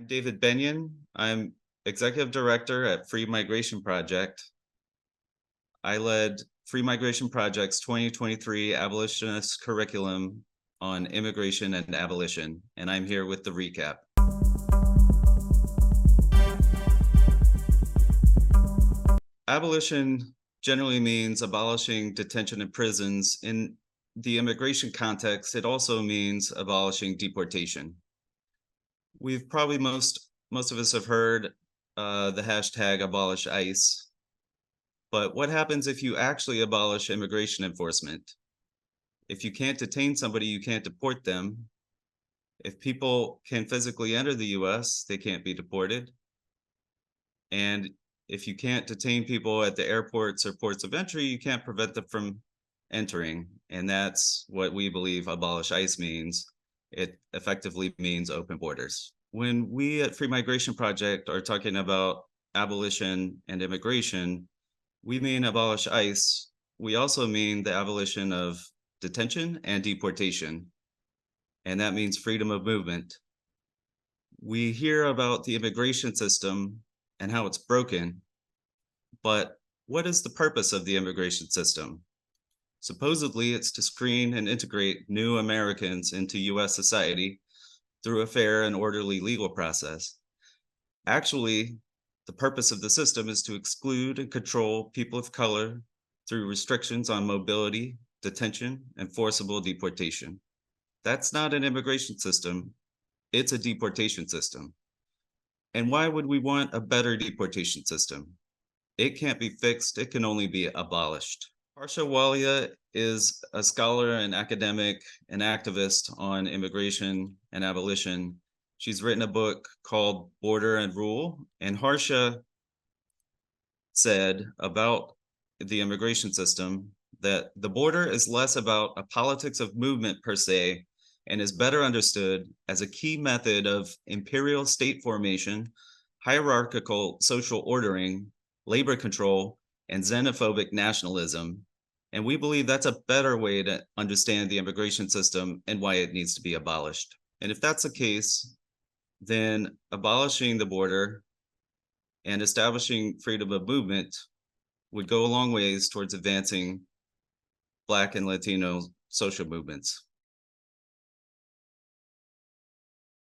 David Bennion. I'm Executive Director at Free Migration Project. I led Free Migration Project's 2023 Abolitionist Curriculum on Immigration and Abolition, and I'm here with the recap. Abolition generally means abolishing detention in prisons. In the immigration context, it also means abolishing deportation. We've probably most of us have heard the hashtag abolish ICE. But what happens if you actually abolish immigration enforcement? If you can't detain somebody, you can't deport them. If people can physically enter the US, they can't be deported. And if you can't detain people at the airports or ports of entry, you can't prevent them from entering. And that's what we believe abolish ICE means. It effectively means open borders. When we at Free Migration Project are talking about abolition and immigration, we mean abolish ICE. We also mean the abolition of detention and deportation, and that means freedom of movement. We hear about the immigration system and how it's broken, but what is the purpose of the immigration system? Supposedly, it's to screen and integrate new Americans into US society through a fair and orderly legal process. Actually, the purpose of the system is to exclude and control people of color through restrictions on mobility, detention, and forcible deportation. That's not an immigration system, it's a deportation system. And why would we want a better deportation system? It can't be fixed, it can only be abolished. Harsha Walia is a scholar and academic and activist on immigration and abolition. She's written a book called Border and Rule, and Harsha said about the immigration system that the border is less about a politics of movement per se, and is better understood as a key method of imperial state formation, hierarchical social ordering, labor control, and xenophobic nationalism. And we believe that's a better way to understand the immigration system and why it needs to be abolished. And if that's the case, then abolishing the border and establishing freedom of movement would go a long ways towards advancing Black and Latino social movements.